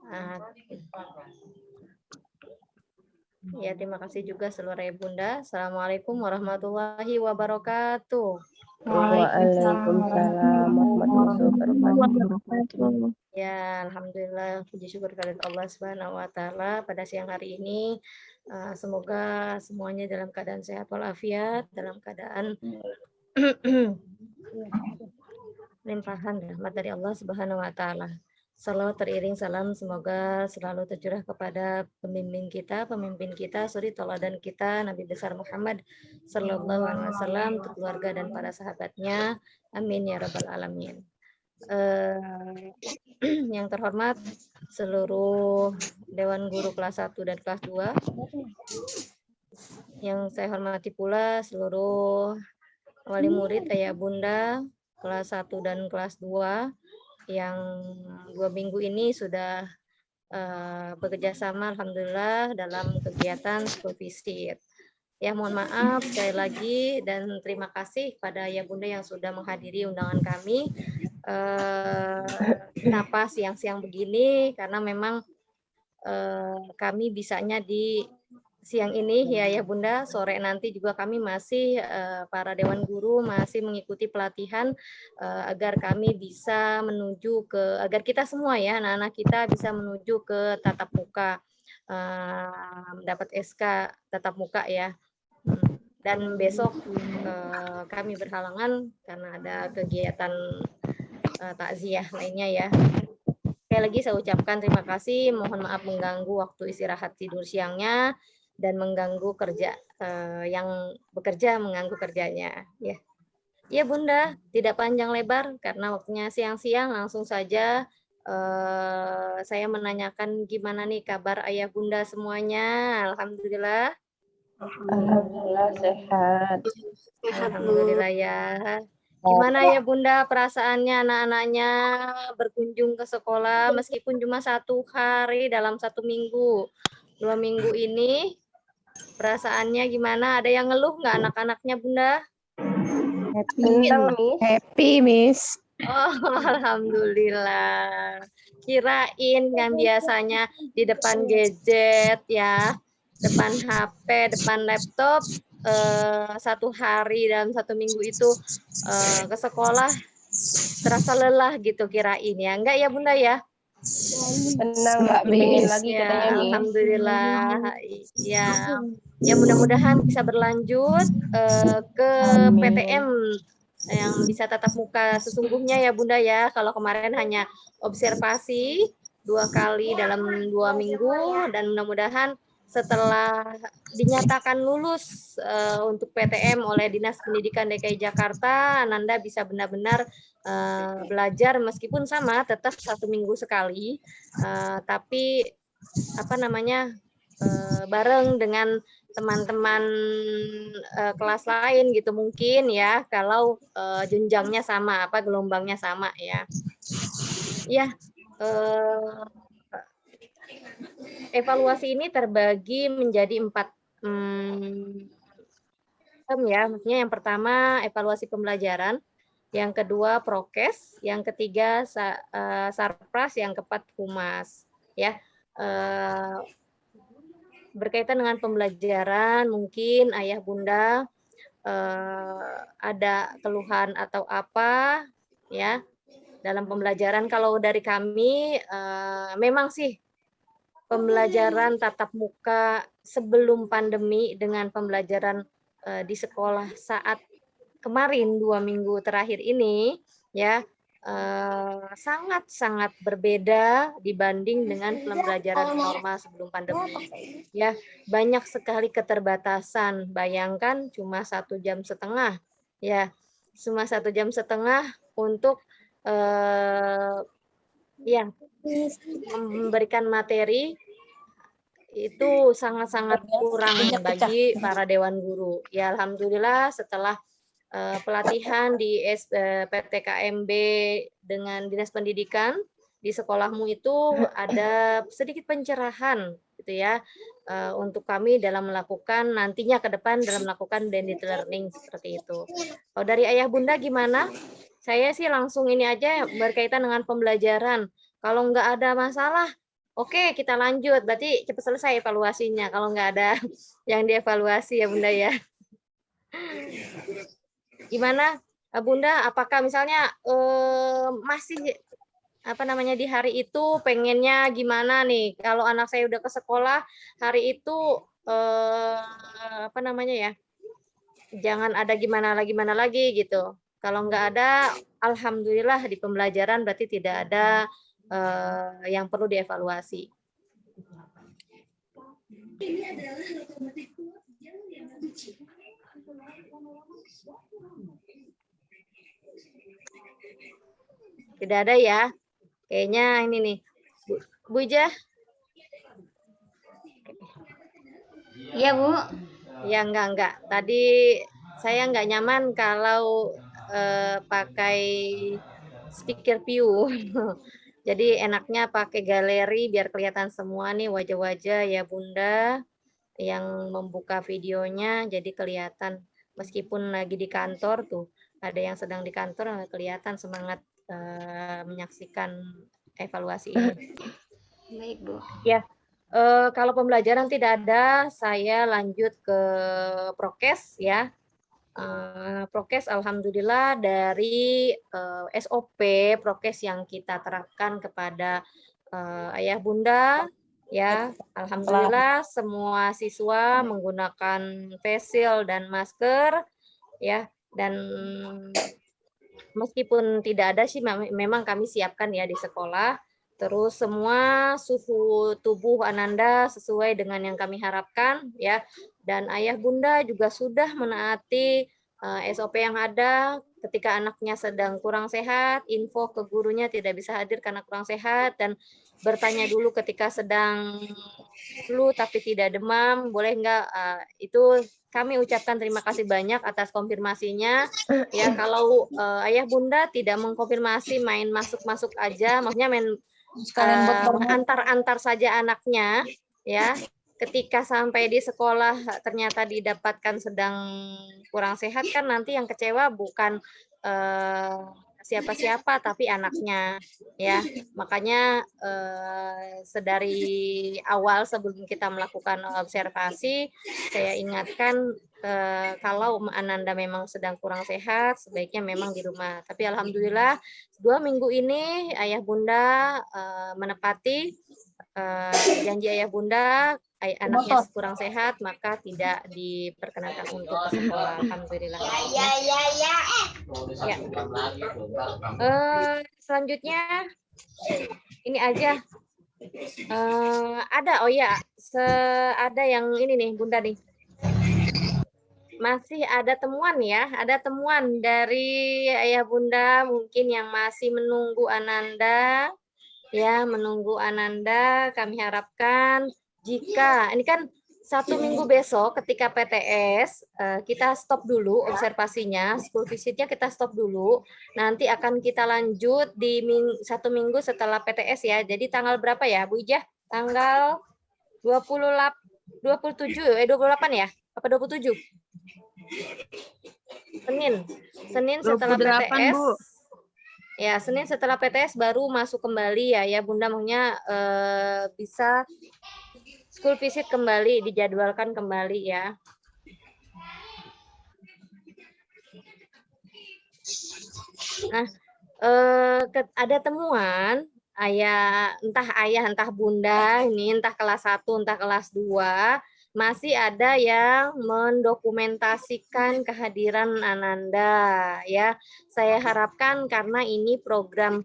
Ah, ya, terima kasih juga seluruh Bunda. Assalamualaikum warahmatullahi wabarakatuh. Waalaikumsalam warahmatullahi wabarakatuh. Ya, alhamdulillah, puji syukur kehadirat Allah Subhanahu wa taala pada siang hari ini. Semoga semuanya dalam keadaan sehat walafiat, dalam keadaan limpahan rahmat dari Allah Subhanahu wa taala. Salawat teriring salam semoga selalu tercurah kepada pemimpin kita, suri tauladan kita, Nabi besar Muhammad sallallahu alaihi wasallam, keluarga dan para sahabatnya. Amin ya rabbal alamin. Yang terhormat seluruh Dewan Guru kelas 1 dan kelas 2. Yang saya hormati pula seluruh wali murid, ayah bunda kelas 1 dan kelas 2 yang 2 minggu ini sudah bekerja sama alhamdulillah dalam kegiatan school visit. Ya, mohon maaf sekali lagi dan terima kasih pada ayah bunda yang sudah menghadiri undangan kami. Kenapa siang-siang begini? Karena memang kami bisanya di siang ini ya bunda, sore nanti juga kami masih para dewan guru masih mengikuti pelatihan agar kami bisa menuju ke, agar kita semua ya anak-anak kita bisa menuju ke tatap muka, mendapat SK tatap muka ya. Dan besok kami berhalangan karena ada kegiatan takziah lainnya ya. Sekali lagi saya ucapkan terima kasih, mohon maaf mengganggu waktu istirahat tidur siangnya dan mengganggu kerja yang bekerja mengganggu kerjanya ya. Ya Bunda, tidak panjang lebar karena waktunya siang-siang, langsung saja saya menanyakan gimana nih kabar ayah bunda semuanya. Alhamdulillah. Alhamdulillah sehat. Alhamdulillah ya. Gimana ya Bunda perasaannya anak-anaknya berkunjung ke sekolah meskipun cuma 1 hari dalam 1 minggu, 2 minggu ini perasaannya gimana? Ada yang ngeluh nggak anak-anaknya Bunda? Happy, Miss. Oh, alhamdulillah. Kirain kan biasanya di depan gadget ya, depan HP, depan laptop 1 hari dalam 1 minggu itu ke sekolah terasa lelah gitu kirain ya. Enggak ya Bunda ya? Senang nggak pengen lagi Ya, katanya, Miss. alhamdulillah. Ya, ya mudah-mudahan bisa berlanjut ke PTM yang bisa tatap muka sesungguhnya ya Bunda ya. Kalau kemarin hanya observasi 2 kali dalam 2 minggu dan mudah-mudahan setelah dinyatakan lulus untuk PTM oleh Dinas Pendidikan DKI Jakarta, Ananda bisa benar-benar belajar meskipun sama tetap 1 minggu sekali, tapi apa namanya bareng dengan teman-teman kelas lain gitu mungkin ya kalau jenjangnya sama apa gelombangnya sama ya. Ya, evaluasi ini terbagi menjadi 4 ya, maksudnya yang pertama evaluasi pembelajaran, yang kedua prokes, yang ketiga sarpras, yang keempat humas ya. Berkaitan dengan pembelajaran mungkin ayah bunda ada keluhan atau apa ya dalam pembelajaran. Kalau dari kami memang sih pembelajaran tatap muka sebelum pandemi dengan pembelajaran di sekolah saat kemarin 2 minggu terakhir ini ya sangat-sangat berbeda dibanding dengan pembelajaran normal sebelum pandemi. Ya, banyak sekali keterbatasan. Bayangkan cuma 1,5 jam ya, cuma 1,5 jam untuk ya memberikan materi itu sangat-sangat kurang bagi para dewan guru. Ya alhamdulillah setelah pelatihan di PTKMB dengan Dinas Pendidikan di sekolahmu itu ada sedikit pencerahan gitu ya untuk kami dalam melakukan nantinya ke depan dalam melakukan blended learning seperti itu. Kalau dari ayah bunda gimana? Saya sih langsung ini aja berkaitan dengan pembelajaran. Kalau nggak ada masalah Oke, kita lanjut. Berarti cepat selesai evaluasinya kalau nggak ada yang dievaluasi ya Bunda ya. Gimana Bunda? Apakah misalnya masih apa namanya di hari itu pengennya gimana nih? Kalau anak saya udah ke sekolah hari itu apa namanya ya? Jangan ada gimana lagi gitu. Kalau nggak ada, alhamdulillah di pembelajaran berarti tidak ada yang perlu dievaluasi. Tidak ada ya? Kayaknya ini nih. Bu Ija? Iya, Bu. Ya enggak. Tadi saya nggak nyaman kalau pakai speaker view. Jadi enaknya pakai galeri biar kelihatan semua nih wajah-wajah ya Bunda yang membuka videonya jadi kelihatan meskipun lagi di kantor tuh ada yang sedang di kantor kelihatan semangat menyaksikan evaluasi ini. Baik, Bu. Ya, kalau pembelajaran tidak ada, saya lanjut ke prokes ya. Prokes alhamdulillah dari SOP prokes yang kita terapkan kepada ayah bunda ya, alhamdulillah semua siswa menggunakan face shield dan masker ya, dan meskipun tidak ada sih memang kami siapkan ya di sekolah. Terus semua suhu tubuh Ananda sesuai dengan yang kami harapkan ya. Dan ayah bunda juga sudah menaati SOP yang ada ketika anaknya sedang kurang sehat, info ke gurunya tidak bisa hadir karena kurang sehat, dan bertanya dulu ketika sedang flu tapi tidak demam, boleh nggak? Itu kami ucapkan terima kasih banyak atas konfirmasinya. Ya, kalau ayah bunda tidak mengkonfirmasi, main masuk-masuk aja, maksudnya main antar-antar saja anaknya, ya. Ketika sampai di sekolah ternyata didapatkan sedang kurang sehat, kan nanti yang kecewa bukan siapa-siapa tapi anaknya, ya. Makanya sedari awal sebelum kita melakukan observasi, saya ingatkan kalau Ananda memang sedang kurang sehat, sebaiknya memang di rumah. Tapi alhamdulillah 2 minggu ini ayah bunda menepati janji ayah bunda, anaknya kurang sehat maka tidak diperkenankan untuk ke sekolah. Alhamdulillah. Ya. Selanjutnya ini aja. Ada, oh ya, ada yang ini nih bunda nih. Masih ada temuan ya, ada temuan dari ayah bunda mungkin yang masih menunggu Ananda, ya menunggu Ananda. Kami harapkan jika ini kan 1 minggu besok ketika PTS kita stop dulu observasinya, school visitnya kita stop dulu. Nanti akan kita lanjut di 1 minggu setelah PTS ya. Jadi tanggal berapa ya Bu Ijah? Tanggal 27 ya? Apa 27? Senin setelah 28, PTS. Bu. Ya, Senin setelah PTS baru masuk kembali ya Bunda, maunya bisa school visit kembali, dijadwalkan kembali ya. Nah, ada temuan entah bunda ini entah kelas 1 entah kelas 2 masih ada yang mendokumentasikan kehadiran Ananda ya. Saya harapkan karena ini program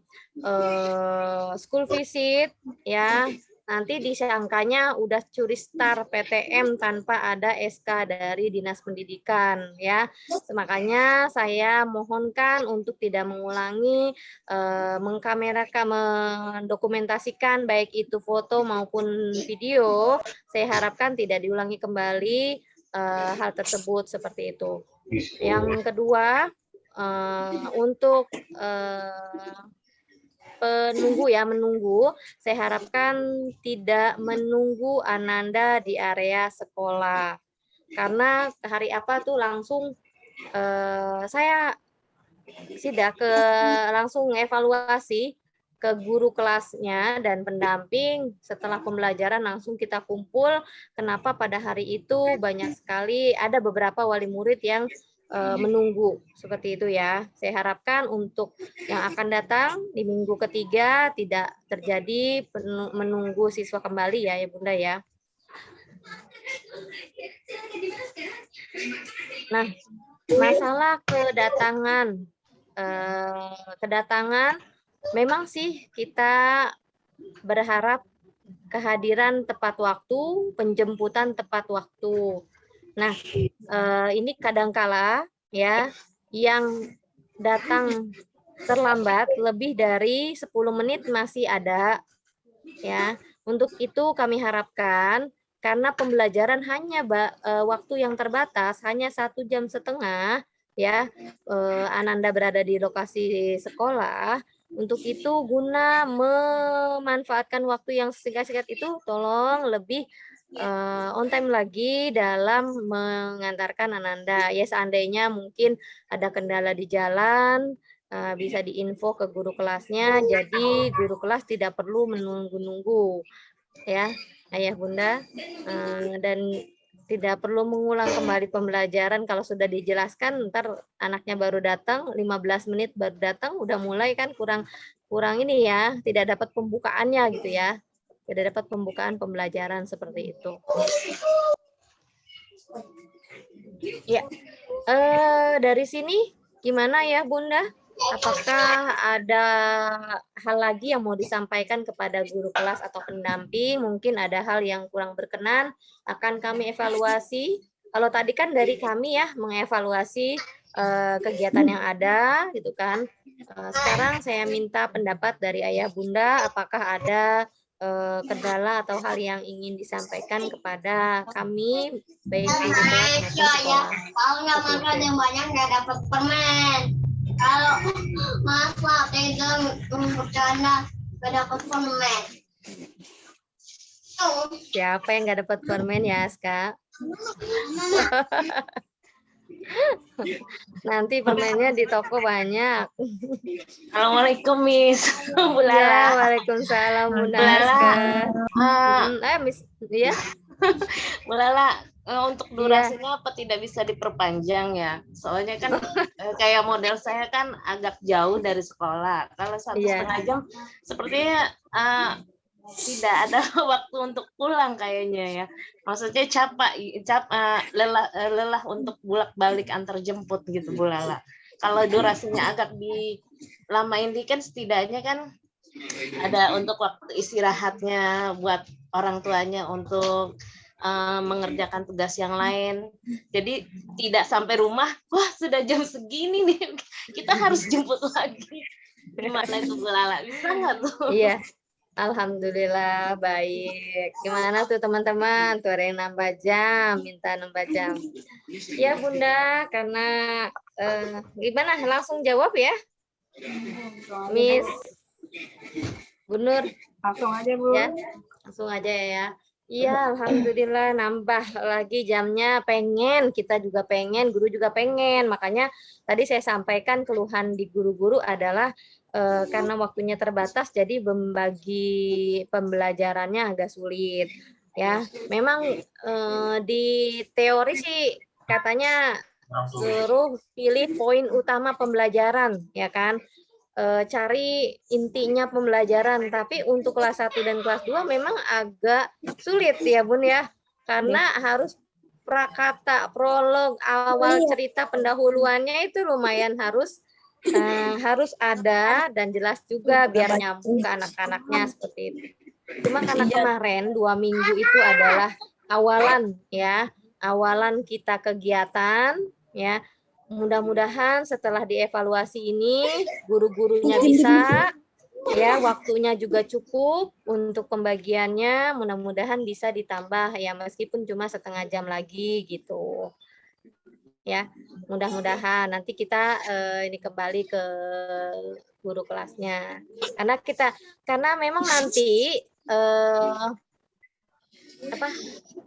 school visit ya, nanti disangkanya udah curi star PTM tanpa ada SK dari Dinas Pendidikan ya. Makanya saya mohonkan untuk tidak mengulangi mengkamerakan, mendokumentasikan baik itu foto maupun video. Saya harapkan tidak diulangi kembali hal tersebut seperti itu. Yang kedua, untuk menunggu, saya harapkan tidak menunggu Ananda di area sekolah. Karena hari apa tuh langsung saya sidak langsung evaluasi ke guru kelasnya dan pendamping. Setelah pembelajaran langsung kita kumpul. Kenapa pada hari itu banyak sekali ada beberapa wali murid yang menunggu seperti itu ya. Saya harapkan untuk yang akan datang di minggu ketiga tidak terjadi menunggu siswa kembali ya Bunda ya. Nah, masalah kedatangan memang sih kita berharap kehadiran tepat waktu, penjemputan tepat waktu. Nah, ini kadangkala ya yang datang terlambat lebih dari 10 menit masih ada ya. Untuk itu kami harapkan karena pembelajaran hanya waktu yang terbatas hanya 1,5 jam ya. Ananda berada di lokasi sekolah. Untuk itu guna memanfaatkan waktu yang singkat-singkat itu tolong lebih on time lagi dalam mengantarkan Ananda. Ya seandainya mungkin ada kendala di jalan, bisa diinfo ke guru kelasnya, jadi guru kelas tidak perlu menunggu-nunggu ya Ayah Bunda, dan tidak perlu mengulang kembali pembelajaran. Kalau sudah dijelaskan ntar anaknya baru datang 15 menit baru datang udah mulai kan kurang ini ya, tidak dapat pembukaannya gitu ya. Tidak dapat pembukaan pembelajaran seperti itu. Ya, dari sini gimana ya Bunda? Apakah ada hal lagi yang mau disampaikan kepada guru kelas atau pendamping? Mungkin ada hal yang kurang berkenan, akan kami evaluasi. Kalau tadi kan dari kami ya mengevaluasi kegiatan yang ada, gitu kan. Sekarang saya minta pendapat dari Ayah Bunda, apakah ada kendala atau hal yang ingin disampaikan kepada kami, baik guru kelas maupun sekolah. Kalau nggak makan yang banyak nggak dapat permen. Kalau masak itu bercanda nggak dapat permen. Siapa yang nggak dapat permen ya, Aska? Nanti permennya di toko banyak. Assalamualaikum Miss. Bu Ya, Lala. waalaikumsalam Bunda Bu Lala. Aska. Miss, ya. Bu Lala, untuk durasinya apa tidak bisa diperpanjang ya? Soalnya kan kayak model saya kan agak jauh dari sekolah. Kalau 1,5 jam sepertinya tidak ada waktu untuk pulang kayaknya ya. Maksudnya lelah untuk bolak-balik antar jemput gitu Bu Lala. Kalau durasinya agak dilamain dikit setidaknya kan ada untuk waktu istirahatnya buat orang tuanya untuk mengerjakan tugas yang lain. Jadi tidak sampai rumah, wah sudah jam segini nih, kita harus jemput lagi. Gimana itu Bu Lala? Bisa nggak tuh? Iya. Alhamdulillah baik. Gimana tuh teman-teman? Tuh ada yang nambah jam, minta nambah jam. Ya Bunda, karena gimana? Langsung jawab ya, Miss Bunur. Langsung aja Bu. Ya, langsung aja ya. Iya, alhamdulillah nambah lagi jamnya. Pengen, kita juga pengen, guru juga pengen. Makanya tadi saya sampaikan keluhan di guru-guru adalah karena waktunya terbatas, jadi membagi pembelajarannya agak sulit. Ya, memang di teori sih katanya suruh pilih poin utama pembelajaran, ya kan? Cari intinya pembelajaran, tapi untuk kelas 1 dan kelas 2 memang agak sulit ya Bun ya, karena harus prakata, prolog, awal cerita pendahuluannya itu lumayan harus ada dan jelas juga biar nyambung ke anak-anaknya seperti itu. Cuma karena kemarin 2 minggu itu adalah awalan ya, awalan kita kegiatan ya. Mudah-mudahan setelah dievaluasi ini guru-gurunya bisa ya, waktunya juga cukup untuk pembagiannya, mudah-mudahan bisa ditambah ya meskipun cuma setengah jam lagi gitu. Ya, mudah-mudahan nanti kita ini kembali ke guru kelasnya. Karena memang nanti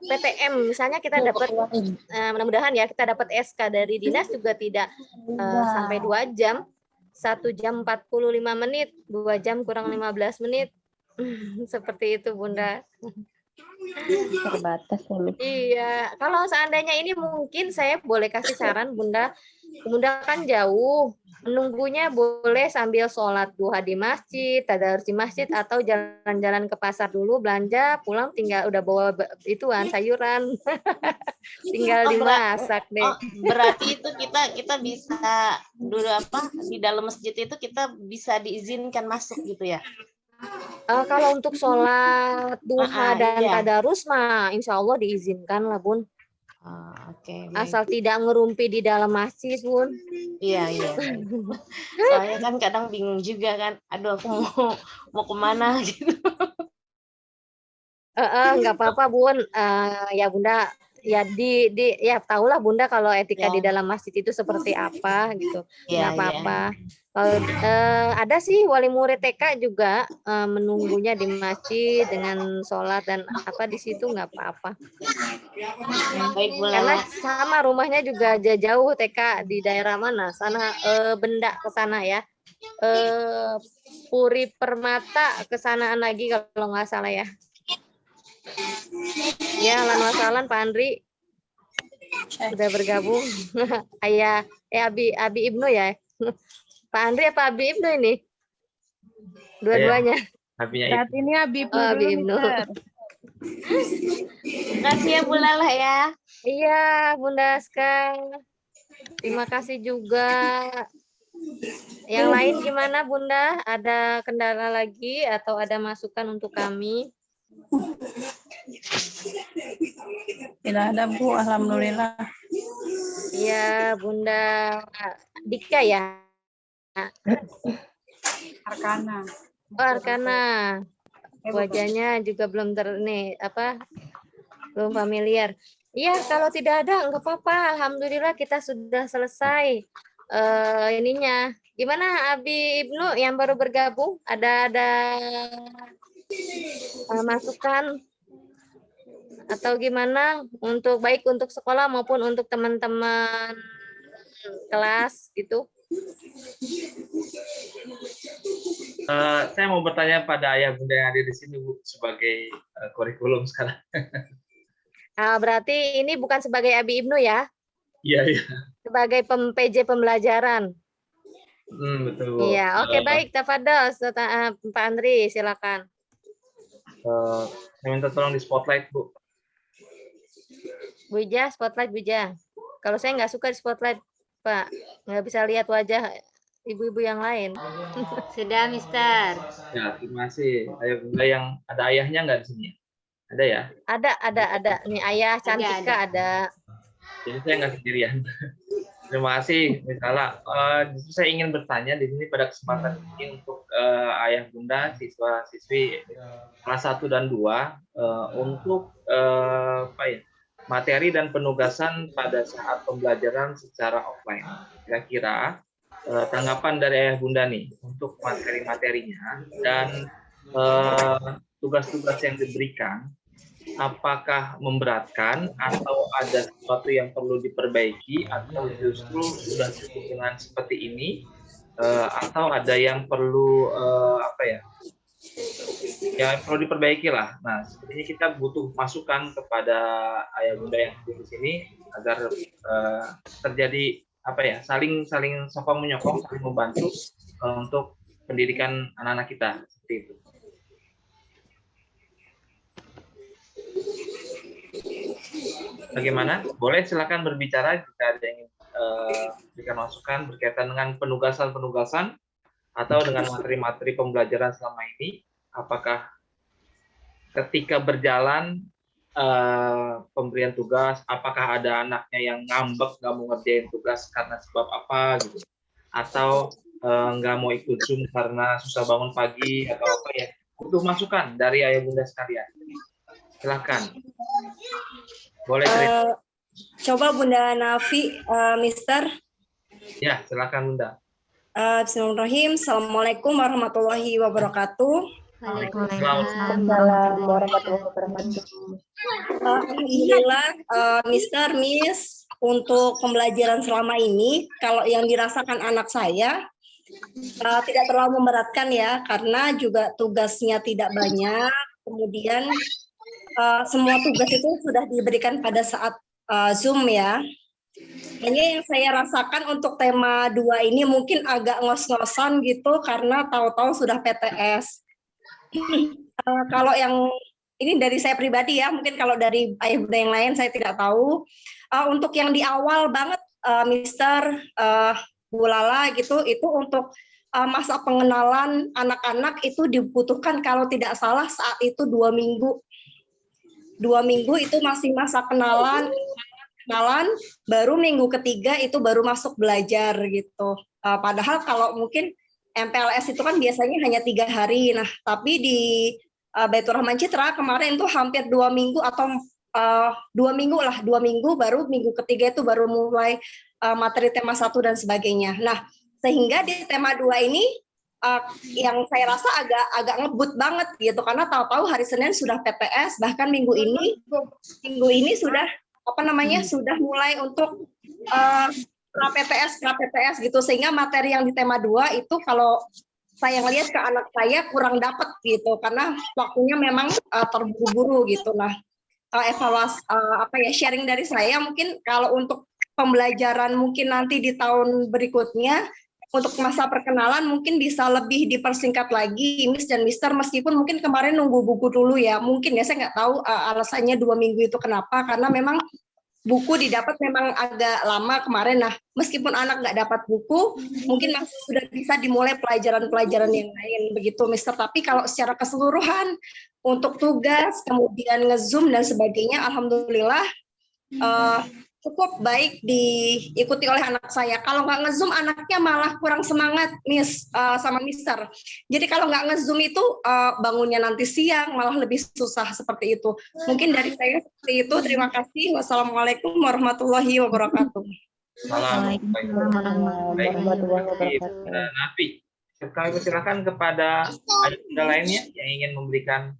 PTM misalnya kita dapat mudah-mudahan ya kita dapat SK dari dinas juga tidak sampai 2 jam 1 jam 45 menit, 2 jam kurang 15 menit. Seperti itu Bunda. Terbatas ya, Miss. Iya, kalau seandainya ini mungkin saya boleh kasih saran Bunda. Bunda kan jauh, menunggunya boleh sambil sholat duha di masjid, tadarus di masjid, atau jalan-jalan ke pasar dulu belanja, pulang tinggal udah bawa ituan sayuran, tinggal dimasak deh. Oh, berarti itu kita bisa dulu di dalam masjid itu kita bisa diizinkan masuk gitu ya? Kalau untuk sholat duha dan iya. tadarus mah insya Allah diizinkan lah Bun. Oke, baik. Asal tidak ngerumpi di dalam masjid Bun. Iya. Soalnya kan kadang bingung juga kan, aduh aku mau kemana gitu. Nggak apa-apa Bun. Ya Bunda ya ya tahulah Bunda kalau etika di dalam masjid itu seperti apa gitu. Nggak apa-apa. Kalau ada sih wali murid TK juga menunggunya di masjid dengan sholat dan di situ nggak apa-apa. Baik, Karena sama rumahnya juga jauh TK di daerah mana? Sana Benda ke sana ya. Puri Permata kesanaan lagi kalau nggak salah ya. Ya, lan wasalan Pak Andri sudah bergabung. Ayah Abi Ibnu ya. Pak Andri apa Abi Ibnu ini? Dua-duanya. Saat ini Abi Ibnu Abi dulu, Ibnu. Mister. Makasih ya Bu Lala ya. Iya, Bunda Aska. Terima kasih juga. Yang lain gimana Bunda? Ada kendala lagi atau ada masukan untuk kami? Tidak ada Bu, alhamdulillah. Iya, Bunda Dika ya. Arkana. Oh, Arkana. Wajahnya juga belum belum familiar. Iya, kalau tidak ada nggak apa-apa. Alhamdulillah kita sudah selesai ininya. Gimana Abi Ibnu yang baru bergabung? Ada masukan atau gimana baik untuk sekolah maupun untuk teman-teman kelas gitu? Saya mau bertanya pada ayah bunda yang ada di sini Bu, sebagai kurikulum sekarang. Berarti ini bukan sebagai Abi Ibnu ya? Iya. Sebagai PJ pembelajaran. Betul Bu. Iya, oke baik, tafadhol Pak Andri, silakan. Saya minta tolong di spotlight Bu. Bu Ija, spotlight Bu Ija. Kalau saya nggak suka di spotlight, Pak. Nggak bisa lihat wajah ibu-ibu yang lain. Sudah, Mister. Ya, terima kasih. Ayah bunda yang ada ayahnya nggak di sini? Ada ya? Ada. Nih ayah Cantika ada. Jadi saya nggak sendirian. Terima kasih, misalnya. Saya ingin bertanya di sini pada kesempatan ini untuk ayah bunda, siswa-siswi kelas 1 dan 2 untuk materi dan penugasan pada saat pembelajaran secara offline. Kira-kira tanggapan dari ayah bunda nih untuk materi-materinya dan tugas-tugas yang diberikan, apakah memberatkan atau ada sesuatu yang perlu diperbaiki atau justru sudah cukup dengan seperti ini, atau ada yang perlu yang perlu diperbaiki lah. Nah, sepertinya kita butuh masukan kepada ayah bunda yang di sini agar terjadi saling sokong menyokong, saling membantu untuk pendidikan anak-anak kita seperti itu. Bagaimana? Boleh silakan berbicara jika ada yang ingin berikan masukan berkaitan dengan penugasan atau dengan materi-materi pembelajaran selama ini. Apakah ketika berjalan pemberian tugas, apakah ada anaknya yang ngambek nggak mau ngerjain tugas karena sebab apa gitu, atau nggak mau ikut Zoom karena susah bangun pagi atau apa ya? Butuh masukan dari ayah bunda sekalian. Silakan. Boleh cerita. Coba Bunda Nafi, Mister. Ya, silakan Bunda. Bismillahirrahmanirrahim. Assalamualaikum warahmatullahi wabarakatuh. Waalaikumsalam warahmatullahi wabarakatuh. Alhamdulillah, Mister, Miss, untuk pembelajaran selama ini, kalau yang dirasakan anak saya, tidak terlalu memberatkan ya, karena juga tugasnya tidak banyak. Kemudian semua tugas itu sudah diberikan pada saat Zoom ya. Hanya yang saya rasakan untuk tema 2 ini mungkin agak ngos-ngosan gitu karena tahu-tahu sudah PTS. Kalau yang ini dari saya pribadi ya, mungkin kalau dari ayah bunda yang lain saya tidak tahu. Untuk yang di awal banget, Mister Bu Lala gitu, itu untuk masa pengenalan anak-anak itu dibutuhkan kalau tidak salah saat itu 2 minggu. 2 minggu itu masih masa kenalan, baru minggu ketiga itu baru masuk belajar gitu. Padahal kalau mungkin MPLS itu kan biasanya hanya 3 hari. Nah, tapi di Baitur Rahman Citra kemarin itu hampir 2 minggu atau 2 minggu lah, 2 minggu baru minggu ketiga itu baru mulai materi tema 1 dan sebagainya. Nah, sehingga di tema 2 ini yang saya rasa agak ngebut banget gitu karena tahu-tahu hari Senin sudah PTS, bahkan minggu ini sudah sudah mulai untuk pra-PTS gitu, sehingga materi yang di tema 2 itu kalau saya ngelihat ke anak saya kurang dapat gitu karena waktunya memang terburu-buru gitu. Nah, evaluasi sharing dari saya mungkin kalau untuk pembelajaran mungkin nanti di tahun berikutnya untuk masa perkenalan mungkin bisa lebih dipersingkat lagi, Miss dan Mister, meskipun mungkin kemarin nunggu buku dulu ya, mungkin ya saya nggak tahu alasannya 2 minggu itu kenapa, karena memang buku didapat memang agak lama kemarin. Nah, meskipun anak nggak dapat buku, mungkin masih sudah bisa dimulai pelajaran-pelajaran yang lain begitu, Mister. Tapi kalau secara keseluruhan untuk tugas, kemudian nge-Zoom dan sebagainya, alhamdulillah cukup baik diikuti oleh anak saya. Kalau nggak nge-Zoom, anaknya malah kurang semangat, Miss, sama Mister. Jadi kalau nggak nge-Zoom itu bangunnya nanti siang, malah lebih susah seperti itu. Mungkin dari saya seperti itu. Terima kasih. Wassalamualaikum warahmatullahi wabarakatuh. Nafi, kami persilakan kepada ada lainnya yang ingin memberikan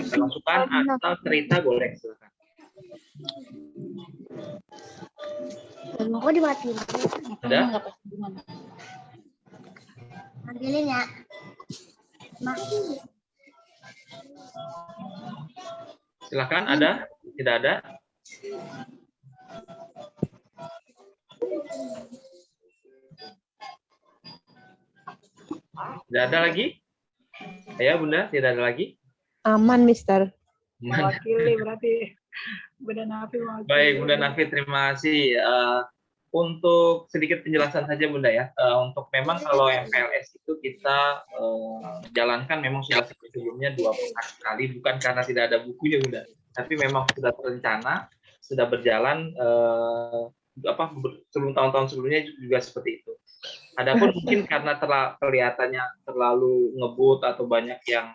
masukan atau cerita, boleh silakan. Mau dimatiin. Ada? Ambilin ya. Mati. Silakan, ada? Tidak ada? Tidak ada lagi? Ya, Bunda, tidak ada lagi? Aman, Mister. Mewakili berarti Bunda Nafi mewakili. Baik, Bunda Nafi, terima kasih. Untuk sedikit penjelasan saja, Bunda ya. Untuk memang kalau MPLS itu kita jalankan memang sudah sebelumnya 2 kali, bukan karena tidak ada bukunya, Bunda. Tapi memang sudah terencana, sudah berjalan sebelum tahun-tahun sebelumnya juga seperti itu. Adapun mungkin karena kelihatannya terlalu ngebut atau banyak yang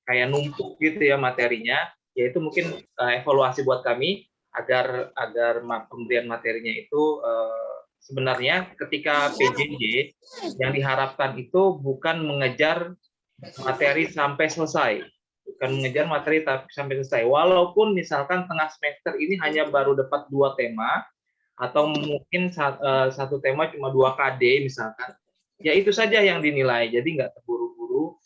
kayak numpuk gitu ya materinya, yaitu mungkin evaluasi buat kami agar pemberian materinya itu sebenarnya ketika PJJ yang diharapkan itu bukan mengejar materi sampai selesai, bukan mengejar materi sampai selesai. Walaupun misalkan tengah semester ini hanya baru dapat 2 tema atau mungkin satu tema cuma 2 KD misalkan, ya itu saja yang dinilai. Jadi nggak terburu-buru,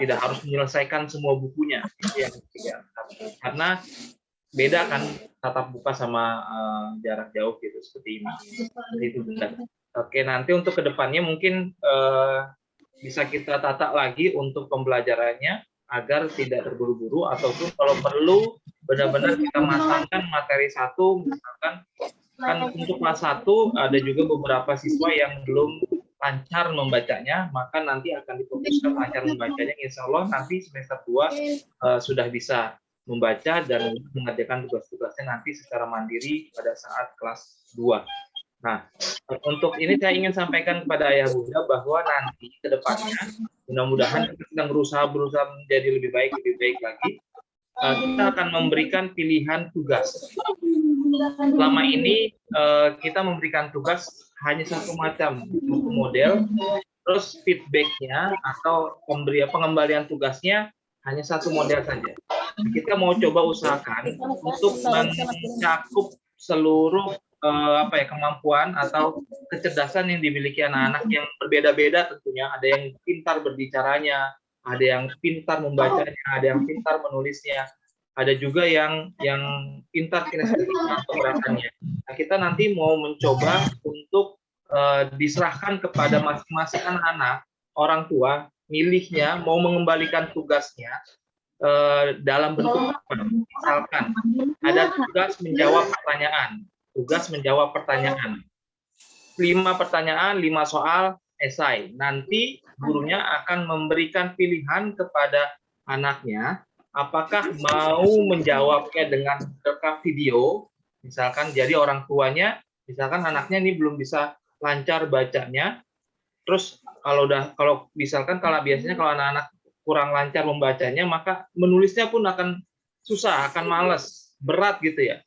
tidak harus menyelesaikan semua bukunya. Karena beda kan tatap muka sama jarak jauh gitu, seperti ini. Itu benar. Oke, nanti untuk kedepannya mungkin bisa kita tata lagi untuk pembelajarannya agar tidak terburu-buru, ataupun kalau perlu benar-benar kita matangkan materi 1, misalkan kan untuk kelas 1 ada juga beberapa siswa yang belum lancar membacanya, maka nanti akan difokuskan lancar membacanya. Insya Allah nanti semester 2 sudah bisa membaca dan mengerjakan tugas-tugasnya nanti secara mandiri pada saat kelas 2. Nah, untuk ini saya ingin sampaikan kepada ayah bunda bahwa nanti ke depannya mudah-mudahan kita sedang berusaha menjadi lebih baik lagi. Kita akan memberikan pilihan tugas. Selama ini kita memberikan tugas hanya satu macam model, terus feedbacknya atau pengembalian tugasnya hanya satu model saja. Kita mau coba usahakan untuk mencakup seluruh kemampuan atau kecerdasan yang dimiliki anak-anak yang berbeda-beda tentunya. Ada yang pintar berbicaranya, ada yang pintar membacanya, ada yang pintar menulisnya, ada juga yang pintar kinestetik atau gerakannya. Nah, kita nanti mau mencoba untuk diserahkan kepada masing-masing anak-anak, orang tua milihnya mau mengembalikan tugasnya dalam bentuk apa? Misalkan ada tugas menjawab pertanyaan, 5 pertanyaan, 5 soal esai. Nanti gurunya akan memberikan pilihan kepada anaknya apakah mau menjawabnya dengan rekam video, misalkan jadi orang tuanya, misalkan anaknya ini belum bisa lancar bacanya, terus kalau biasanya kalau anak-anak kurang lancar membacanya, maka menulisnya pun akan susah, akan malas, berat gitu ya.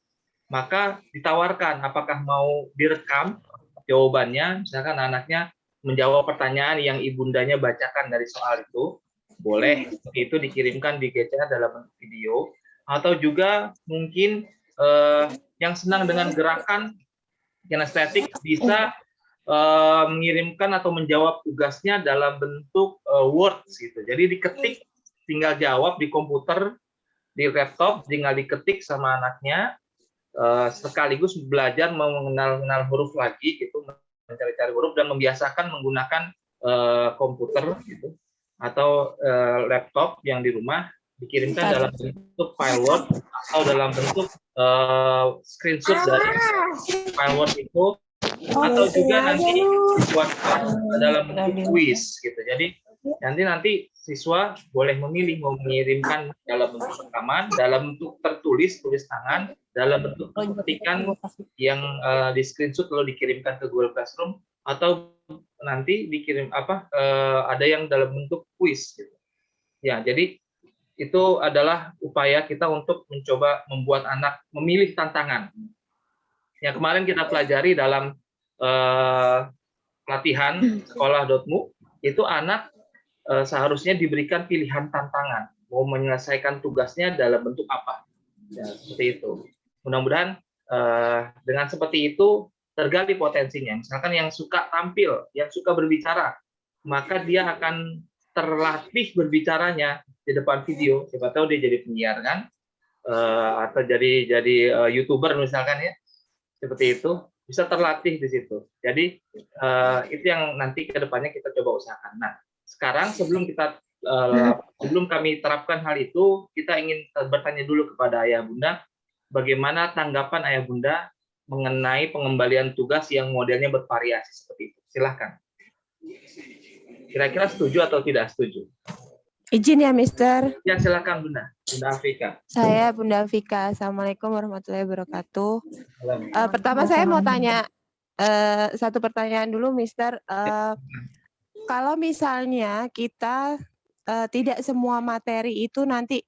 Maka ditawarkan apakah mau direkam jawabannya, misalkan anaknya menjawab pertanyaan yang ibundanya bacakan dari soal itu, boleh itu dikirimkan di GCA dalam bentuk video, atau juga mungkin yang senang dengan gerakan kinestetik bisa mengirimkan atau menjawab tugasnya dalam bentuk words gitu. Jadi diketik, tinggal jawab di komputer, di laptop, tinggal diketik sama anaknya, sekaligus belajar mengenal huruf lagi gitu, mencari-cari huruf dan membiasakan menggunakan komputer gitu atau laptop yang di rumah, dikirimkan dalam bentuk file Word atau dalam bentuk screenshot dari file Word itu, atau juga nanti buat dalam bentuk quiz gitu. Jadi nanti siswa boleh memilih mau mengirimkan dalam bentuk rekaman, dalam bentuk tertulis, tulis tangan, dalam bentuk ketikan yang di screenshot lalu dikirimkan ke Google Classroom, atau nanti dikirim ada yang dalam bentuk quiz gitu. Ya, jadi itu adalah upaya kita untuk mencoba membuat anak memilih tantangan. Yang kemarin kita pelajari dalam pelatihan sekolah.mu, itu anak seharusnya diberikan pilihan tantangan, mau menyelesaikan tugasnya dalam bentuk apa. Ya, seperti itu. Mudah-mudahan dengan seperti itu tergali potensinya. Misalkan yang suka tampil, yang suka berbicara, maka dia akan terlatih berbicaranya di depan video. Siapa tahu dia jadi penyiar kan, atau jadi YouTuber misalkan ya, seperti itu. Bisa terlatih di situ. Jadi itu yang nanti ke depannya kita coba usahakan. Nah, sekarang sebelum kami terapkan hal itu, kita ingin bertanya dulu kepada Ayah Bunda, bagaimana tanggapan Ayah Bunda mengenai pengembalian tugas yang modelnya bervariasi seperti itu. Silahkan. Kira-kira setuju atau tidak setuju? Izin ya, Mister. Ya, silakan Bunda. Bunda Afrika. Saya Bunda Afrika. Assalamualaikum warahmatullahi wabarakatuh. Pertama saya mau tanya satu pertanyaan dulu, Mister. Kalau misalnya kita tidak semua materi itu nanti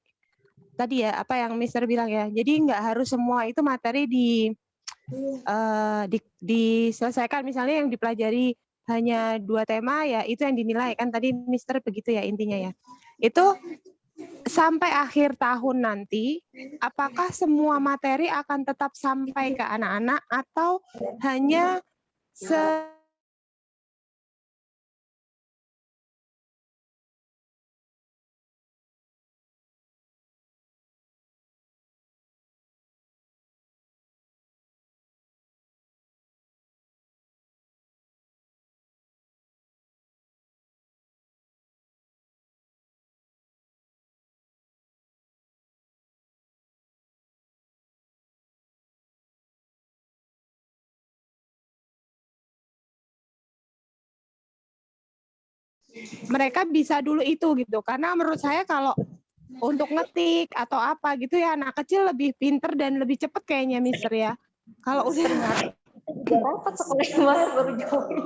tadi ya apa yang Mister bilang ya. Jadi nggak harus semua itu materi diselesaikan. Misalnya yang dipelajari hanya 2 tema ya itu yang dinilai kan tadi Mister begitu ya intinya ya. Itu sampai akhir tahun nanti apakah semua materi akan tetap sampai ke anak-anak atau hanya mereka bisa dulu itu gitu karena menurut saya kalau untuk ngetik atau apa gitu ya anak kecil lebih pinter dan lebih cepet kayaknya Mister ya kalau udah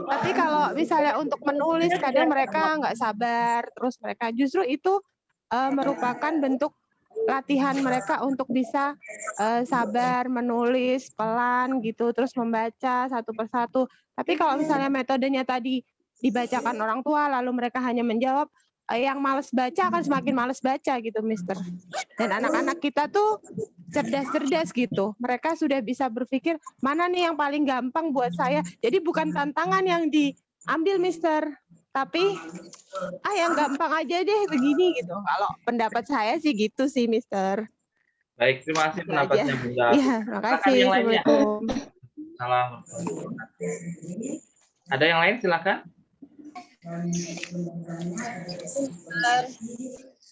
tapi kalau misalnya untuk menulis kadang mereka nggak sabar terus mereka justru itu merupakan bentuk latihan mereka untuk bisa sabar menulis pelan gitu terus membaca satu persatu tapi kalau misalnya metodenya tadi dibacakan orang tua lalu mereka hanya menjawab yang malas baca akan semakin malas baca gitu, Mister. Dan anak-anak kita tuh cerdas-cerdas gitu. Mereka sudah bisa berpikir mana nih yang paling gampang buat saya. Jadi bukan tantangan yang diambil, Mister, tapi yang gampang aja deh begini gitu. Kalau pendapat saya sih gitu sih, Mister. Baik, terima kasih pendapatnya Bunda. Iya, terima kasih. Yang lainnya. Assalamualaikum. Salam. Ada yang lain, silakan.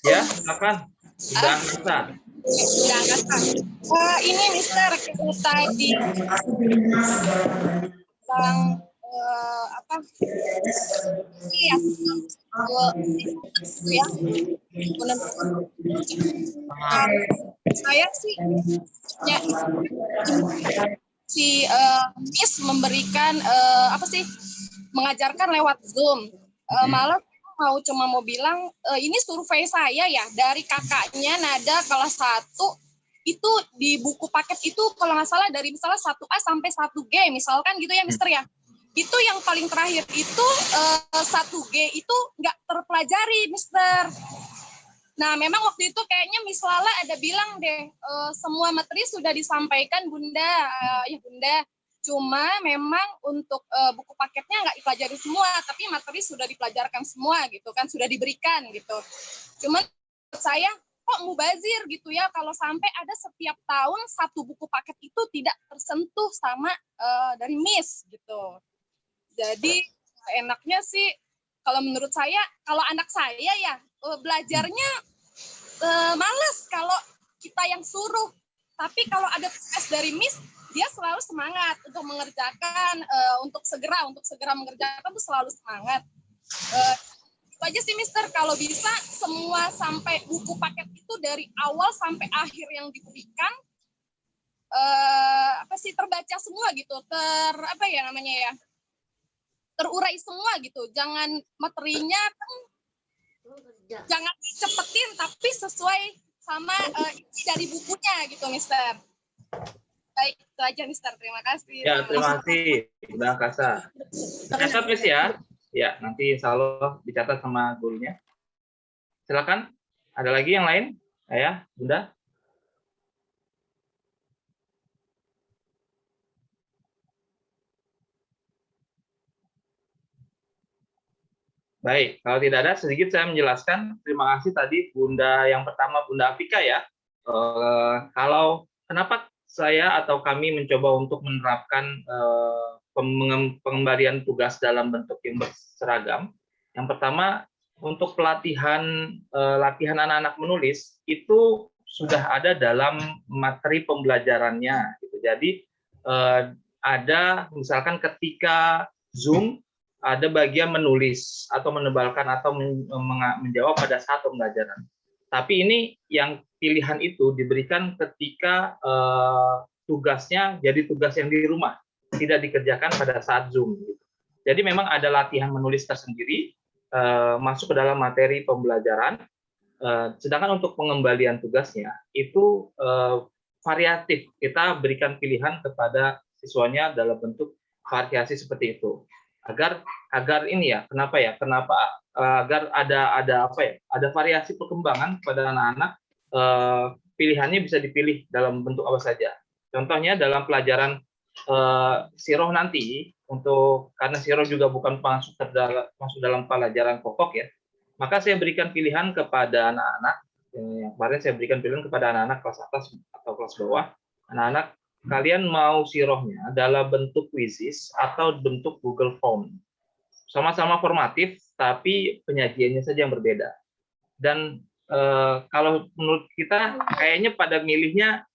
Ya, silakan. Sudah angkasa. Sudah angkasa. Ini Mister, kita tadi tentang apa? Iya. Ya. Saya sih ya, si Miss memberikan apa sih? Mengajarkan lewat Zoom. Malah cuma mau bilang ini survei saya ya dari kakaknya Nada kelas 1 itu di buku paket itu kalau nggak salah dari misalnya 1A sampai 1G misalkan gitu ya Mister ya. Itu yang paling terakhir itu 1G itu nggak terpelajari Mister. Nah memang waktu itu kayaknya Miss Lala ada bilang deh semua materi sudah disampaikan Bunda, ya Bunda. Cuma memang untuk buku paketnya nggak dipelajari semua, tapi materi sudah dipelajarkan semua gitu kan, sudah diberikan gitu. Cuman saya kok mubazir gitu ya kalau sampai ada setiap tahun satu buku paket itu tidak tersentuh sama dari Miss gitu. Jadi enaknya sih kalau menurut saya, kalau anak saya ya belajarnya malas kalau kita yang suruh. Tapi kalau ada tugas dari Miss, dia selalu semangat untuk mengerjakan, untuk segera mengerjakan tuh selalu semangat. Itu aja sih Mister, kalau bisa semua sampai buku paket itu dari awal sampai akhir yang diberikan terbaca semua gitu, terurai semua gitu. Jangan materinya kan jangan cepetin tapi sesuai sama isi dari bukunya gitu Mister. Baik, itu aja Mister. Terima kasih. Ya, terima kasih. Udah Kasa. Catat please ya. Ya, nanti insya Allah dicatat sama gurunya. Silakan. Ada lagi yang lain? Ayah, Bunda? Baik, kalau tidak ada sedikit saya menjelaskan. Terima kasih tadi Bunda yang pertama, Bunda Afika ya. Kalau kenapa saya atau kami mencoba untuk menerapkan pengembalian tugas dalam bentuk yang berseragam. Yang pertama, untuk latihan anak-anak menulis itu sudah ada dalam materi pembelajarannya. Gitu. Jadi ada misalkan ketika Zoom ada bagian menulis atau menebalkan atau menjawab pada saat pembelajaran. Tapi ini yang pilihan itu diberikan ketika tugasnya jadi tugas yang di rumah, tidak dikerjakan pada saat Zoom. Jadi memang ada latihan menulis tersendiri masuk ke dalam materi pembelajaran. Sedangkan untuk pengembalian tugasnya itu variatif. Kita berikan pilihan kepada siswanya dalam bentuk variasi seperti itu. Agar ini ya, kenapa agar ada variasi perkembangan pada anak-anak, pilihannya bisa dipilih dalam bentuk apa saja. Contohnya dalam pelajaran siroh nanti, karena siroh juga bukan masuk dalam pelajaran pokok ya, maka saya berikan pilihan kepada anak-anak. Yang kemarin saya berikan pilihan kepada anak-anak kelas atas atau kelas bawah, anak-anak kalian mau sirohnya dalam bentuk quizzes atau bentuk Google Form. Sama-sama formatif, tapi penyajiannya saja yang berbeda. Dan kalau menurut kita, kayaknya pada milihnya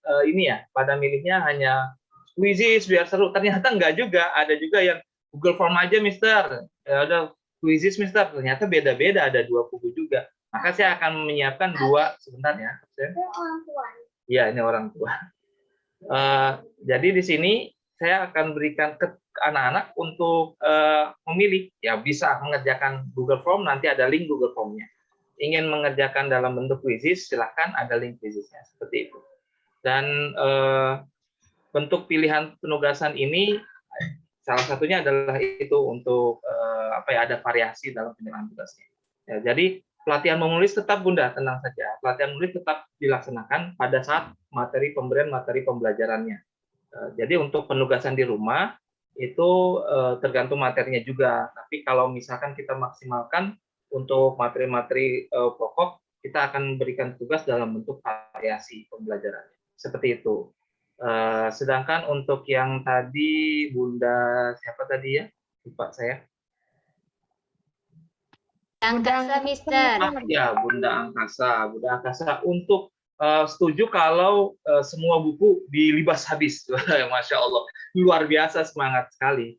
hanya quizzes biar seru. Ternyata enggak juga. Ada juga yang Google Form aja, Mister. Ada quizzes, Mister. Ternyata beda-beda, ada 2 kubu juga. Maka saya akan menyiapkan 2, sebentar ya. Iya, ini orang tua. Jadi di sini saya akan berikan ke anak-anak untuk memilih, ya bisa mengerjakan Google Form, nanti ada link Google Form-nya. Ingin mengerjakan dalam bentuk quizzes, silahkan ada link quizzesnya, seperti itu. Dan bentuk pilihan penugasan ini, salah satunya adalah itu untuk ada variasi dalam penyerahan tugasnya. Ya, jadi pelatihan menulis tetap Bunda, tenang saja. Pelatihan menulis tetap dilaksanakan pada saat materi pemberian materi pembelajarannya. Jadi untuk penugasan di rumah itu tergantung materinya juga. Tapi kalau misalkan kita maksimalkan untuk materi-materi pokok, kita akan berikan tugas dalam bentuk variasi pembelajarannya. Seperti itu. Sedangkan untuk yang tadi Bunda siapa tadi ya? Lupa saya. Angkasa, Mister. Ya, Bunda Angkasa. Bunda Angkasa untuk setuju kalau semua buku dilibas habis. Masya Allah, luar biasa, semangat sekali.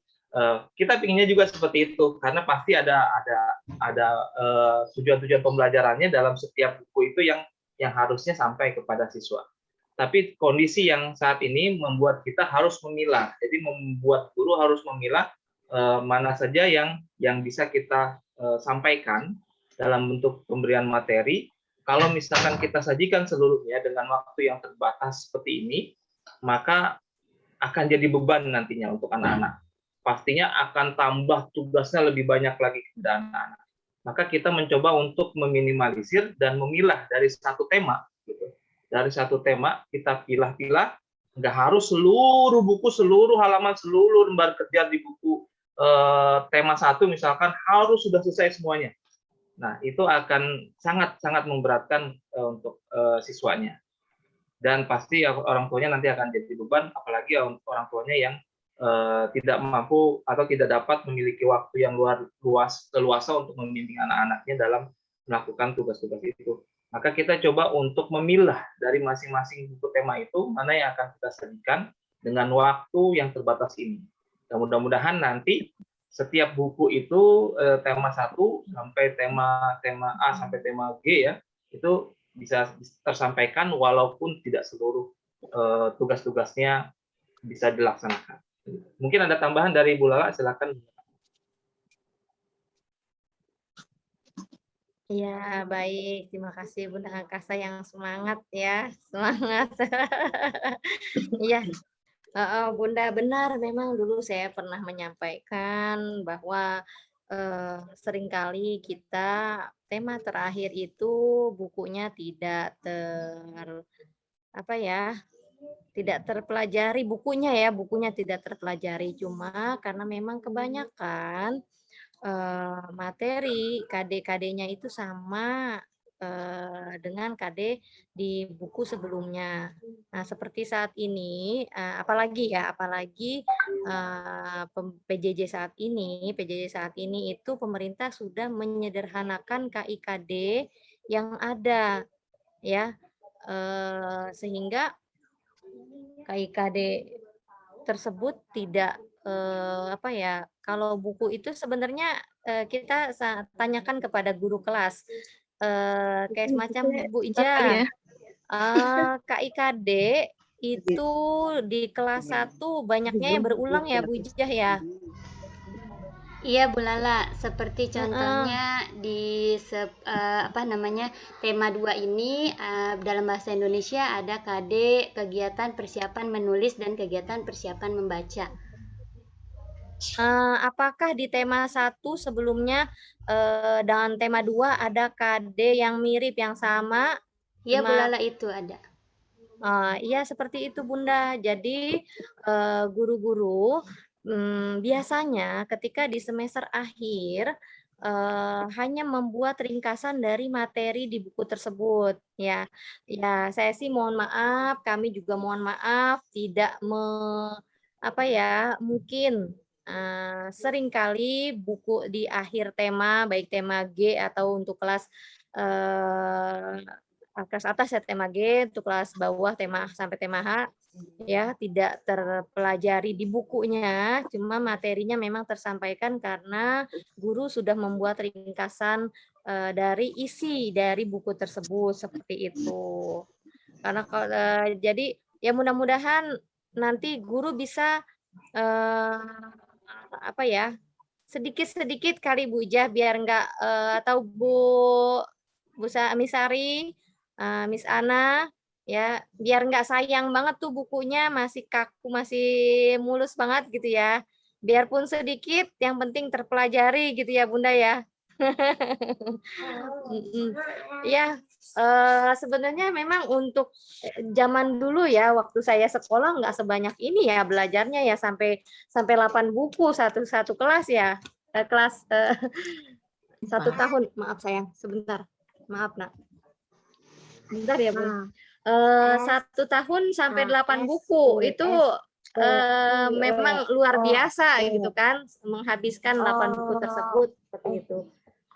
Kita pinginnya juga seperti itu, karena pasti ada tujuan-tujuan pembelajarannya dalam setiap buku itu yang harusnya sampai kepada siswa. Tapi kondisi yang saat ini membuat kita harus memilah. Jadi membuat guru harus memilah mana saja yang bisa kita sampaikan dalam bentuk pemberian materi. Kalau misalkan kita sajikan seluruhnya dengan waktu yang terbatas seperti ini, maka akan jadi beban nantinya untuk anak-anak. Pastinya akan tambah tugasnya lebih banyak lagi kepada anak-anak. Maka kita mencoba untuk meminimalisir dan memilah dari satu tema. Gitu. Dari satu tema kita pilah-pilah, nggak harus seluruh buku, seluruh halaman, seluruh lembar kerja di buku tema 1 misalkan harus sudah selesai semuanya. Nah, itu akan sangat-sangat memberatkan untuk siswanya. Dan pasti orang tuanya nanti akan jadi beban, apalagi orang tuanya yang tidak mampu atau tidak dapat memiliki waktu yang leluasa untuk membimbing anak-anaknya dalam melakukan tugas-tugas itu. Maka kita coba untuk memilah dari masing-masing buku tema itu, mana yang akan kita sajikan dengan waktu yang terbatas ini. Dan mudah-mudahan nanti setiap buku itu tema 1 sampai tema A sampai tema G ya, itu bisa tersampaikan walaupun tidak seluruh tugas-tugasnya bisa dilaksanakan. Mungkin ada tambahan dari Bu Lala, silakan. Ya, baik. Terima kasih Bunda Angkasa yang semangat ya. Semangat. Iya. Bunda, benar memang dulu saya pernah menyampaikan bahwa seringkali kita tema terakhir itu bukunya tidak tidak terpelajari bukunya tidak terpelajari, cuma karena memang kebanyakan materi KD-KD-nya itu sama dengan KD di buku sebelumnya. Nah, seperti saat ini, apalagi PJJ saat ini itu pemerintah sudah menyederhanakan KIKD yang ada, ya, sehingga KIKD tersebut tidak kalau buku itu sebenarnya kita tanyakan kepada guru kelas. Kayak semacam Bu Ija, KIKD itu di kelas 1 banyaknya yang berulang ya Bu Ija ya? Iya Bu Lala, seperti contohnya di tema 2 ini dalam bahasa Indonesia ada KD kegiatan persiapan menulis dan kegiatan persiapan membaca. Apakah di tema 1 sebelumnya dengan tema 2 ada KD yang mirip yang sama? Iya Bu Lala, itu ada. Iya seperti itu Bunda. Jadi guru-guru biasanya ketika di semester akhir hanya membuat ringkasan dari materi di buku tersebut ya. Ya, saya sih mohon maaf, kami juga mohon maaf tidak mungkin seringkali buku di akhir tema, baik tema G atau untuk kelas atas ya tema G, untuk kelas bawah tema sampai tema H, ya tidak terpelajari di bukunya, cuma materinya memang tersampaikan karena guru sudah membuat ringkasan dari isi dari buku tersebut, seperti itu. Karena jadi ya mudah-mudahan nanti guru bisa sedikit-sedikit kali Bu Ija, biar enggak atau Bu Misari, Miss Ana ya, biar enggak sayang banget tuh bukunya masih kaku, masih mulus banget gitu ya. Biarpun sedikit, yang penting terpelajari gitu ya Bunda ya. Ya, sebenarnya memang untuk zaman dulu ya, waktu saya sekolah nggak sebanyak ini ya belajarnya ya sampai 8 buku satu kelas ya. Kelas 1 tahun. Maaf sayang, sebentar. Maaf nak. Bentar ya Bun. 1 tahun sampai 8 buku itu memang luar biasa gitu kan, menghabiskan 8 buku tersebut seperti itu.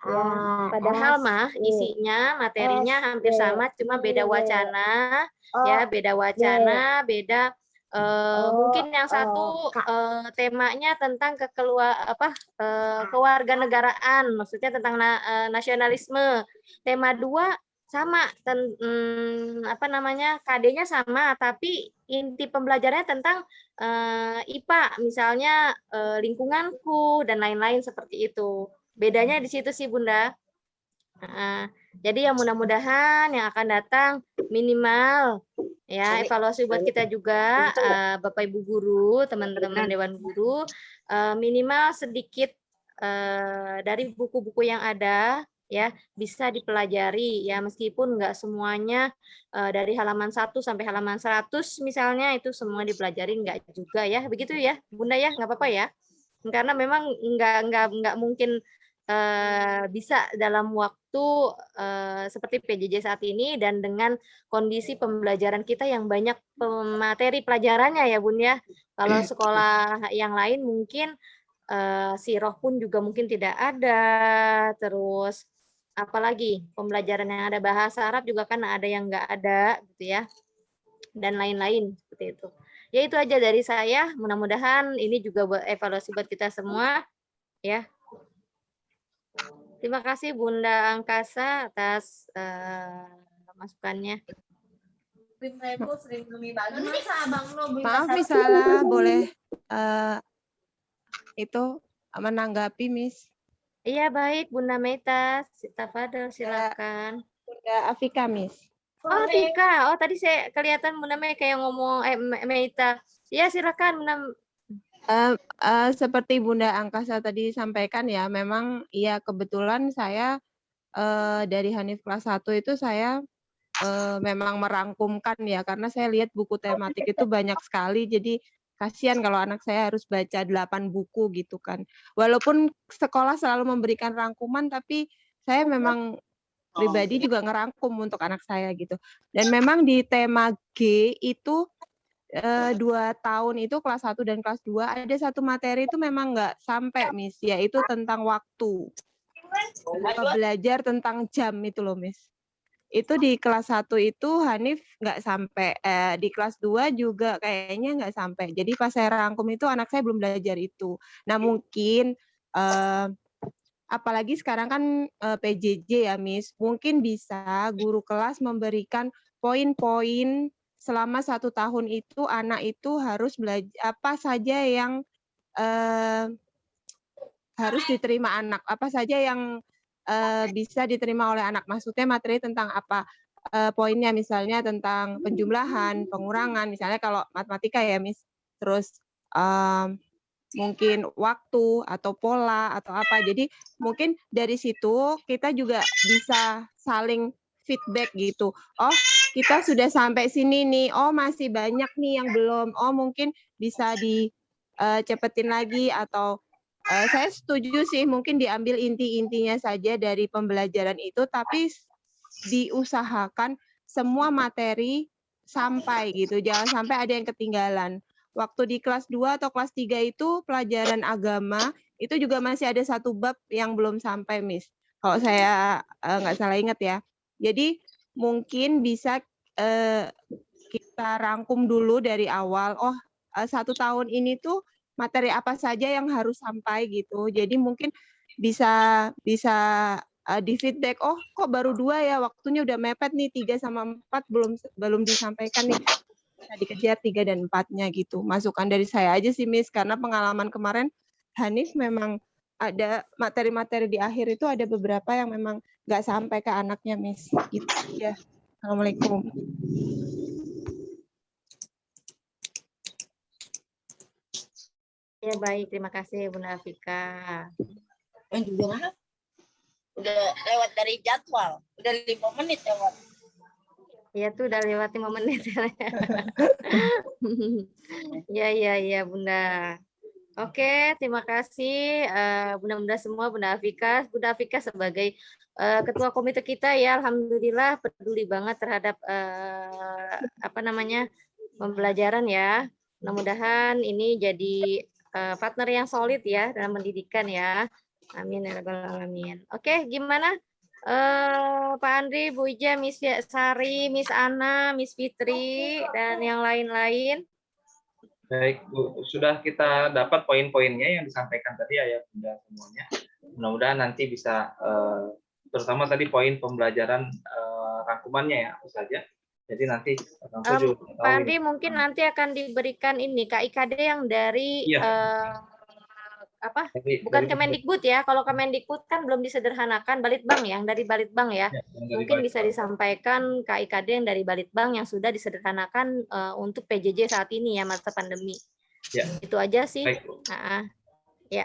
Ya, padahal mah isinya materinya hampir sama, cuma beda wacana, ya beda wacana, beda mungkin yang satu temanya tentang kewarganegaraan, maksudnya tentang nasionalisme. Tema 2 sama, KD-nya sama, tapi inti pembelajarannya tentang IPA, misalnya lingkunganku dan lain-lain seperti itu. Bedanya di situ sih Bunda. Jadi ya mudah-mudahan yang akan datang minimal ya evaluasi buat kita juga Bapak Ibu guru, teman-teman dewan guru, minimal sedikit dari buku-buku yang ada ya bisa dipelajari ya, meskipun nggak semuanya dari halaman 1 sampai halaman 100 misalnya itu semua dipelajari, nggak juga ya, begitu ya Bunda ya, nggak apa-apa ya, karena memang nggak mungkin bisa dalam waktu seperti PJJ saat ini dan dengan kondisi pembelajaran kita yang banyak materi pelajarannya ya Bun ya. Kalau sekolah yang lain mungkin siroh pun juga mungkin tidak ada, terus apalagi pembelajaran yang ada bahasa Arab juga kan ada yang nggak ada gitu ya, dan lain-lain seperti itu. Ya itu aja dari saya, mudah-mudahan ini juga buat evaluasi buat kita semua ya. Terima kasih Bunda Angkasa atas masukannya. Maaf misalnya boleh itu menanggapi Miss. Iya baik Bunda Meta, Tafadhol silakan. Bunda Afika Miss. Oh Tika, oh tadi saya kelihatan Bunda Meta kayak ngomong Meta. Ya silakan Bunda. Seperti Bunda Angkasa tadi sampaikan ya, memang ya kebetulan saya dari Hanif kelas 1 itu saya memang merangkumkan ya, karena saya lihat buku tematik itu banyak sekali, jadi kasihan kalau anak saya harus baca 8 buku gitu kan. Walaupun sekolah selalu memberikan rangkuman, tapi saya memang pribadi juga ngerangkum untuk anak saya gitu. Dan memang di tema G itu 2 tahun itu kelas 1 dan kelas 2 ada satu materi itu memang nggak sampai Miss, yaitu tentang waktu. Belajar tentang jam itu loh Miss. Itu di kelas 1 itu Hanif nggak sampai, di kelas 2 juga kayaknya nggak sampai. Jadi pas saya rangkum itu anak saya belum belajar itu. Nah mungkin apalagi sekarang kan PJJ ya Miss, mungkin bisa guru kelas memberikan poin-poin selama 1 tahun itu anak itu harus belajar apa saja yang harus diterima anak, apa saja yang bisa diterima oleh anak. Maksudnya materi tentang apa poinnya, misalnya tentang penjumlahan, pengurangan, misalnya kalau matematika ya Miss, terus mungkin waktu atau pola atau apa. Jadi mungkin dari situ kita juga bisa saling feedback gitu. Oh, kita sudah sampai sini nih. Oh, masih banyak nih yang belum. Oh, mungkin bisa dicepetin lagi atau saya setuju sih mungkin diambil inti-intinya saja dari pembelajaran itu, tapi diusahakan semua materi sampai gitu. Jangan sampai ada yang ketinggalan. Waktu di kelas 2 atau kelas 3 itu pelajaran agama itu juga masih ada 1 bab yang belum sampai Miss. Kalau saya nggak salah ingat ya. Jadi mungkin bisa kita rangkum dulu dari awal. Oh 1 tahun ini tuh materi apa saja yang harus sampai gitu. Jadi mungkin bisa di feedback. Oh kok baru 2 ya, waktunya udah mepet nih 3 sama 4 belum disampaikan nih. Bisa dikejar 3 dan 4-nya gitu. Masukan dari saya aja sih Miss, karena pengalaman kemarin Hanif memang ada materi-materi di akhir itu ada beberapa yang memang nggak sampai ke anaknya Miss. Gitu ya. Assalamualaikum. Ya baik, terima kasih Bunda Afika. Udah lewat dari jadwal. Udah 5 menit lewat. Ya tuh udah lewat 5 menit. Ya Bunda. Oke, terima kasih Bunda-bunda semua, Bunda Afika sebagai ketua komite kita ya, alhamdulillah peduli banget terhadap pembelajaran ya. Mudah-mudahan ini jadi partner yang solid ya dalam pendidikan ya. Amin ya rabbal alamin. Oke, gimana Pak Andri, Bu Ija, Miss Sari, Miss Ana, Miss Fitri, dan yang lain-lain? Baik, Bu. Sudah kita dapat poin-poinnya yang disampaikan tadi ya Bunda semuanya. Mudah-mudahan nanti bisa, terutama tadi poin pembelajaran rangkumannya ya, apa saja. Jadi nanti Pak Andri mungkin nanti akan diberikan ini KIKD yang dari bukan Kemendikbud ya. Kalau Kemendikbud kan belum disederhanakan, Balitbang yang dari Balitbang ya. Mungkin bisa disampaikan KIKD yang dari Balitbang yang sudah disederhanakan untuk PJJ saat ini ya masa pandemi. Ya. Itu aja sih. Ya.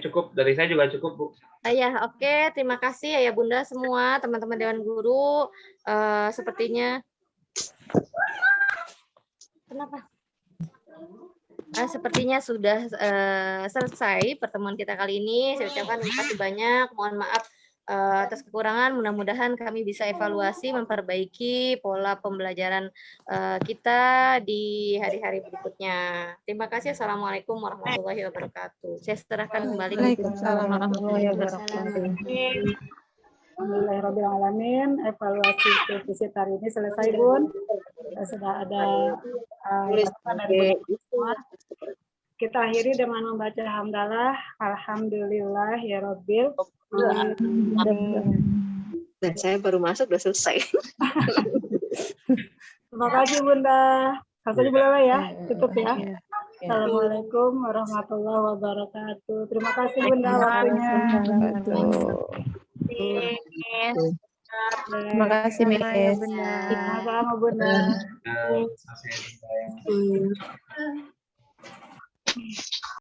Cukup dari saya juga cukup Bu. Ya, oke. Terima kasih ya Bunda semua, teman-teman Dewan Guru. Sepertinya kenapa? Sepertinya sudah selesai pertemuan kita kali ini. Saya ucapkan terima kasih banyak. Mohon maaf atas kekurangan. Mudah-mudahan kami bisa evaluasi, memperbaiki pola pembelajaran kita di hari-hari berikutnya. Terima kasih. Assalamualaikum warahmatullahi wabarakatuh. Saya serahkan kembali ke Alhamdulillahirrahmanirrahim. Evaluasi visit hari ini selesai, Bun. Sudah ada dari semua. Kita akhiri dengan membaca hamdalah. Alhamdulillah ya Rabbil. Dan saya baru masuk udah selesai. Terima kasih Bunda. Kasih Bunda ya. Tutup ya. Assalamualaikum warahmatullahi wabarakatuh. Terima kasih Bunda waktunya. Terima kasih Miss. Sama-sama Bunda. Terima kasih.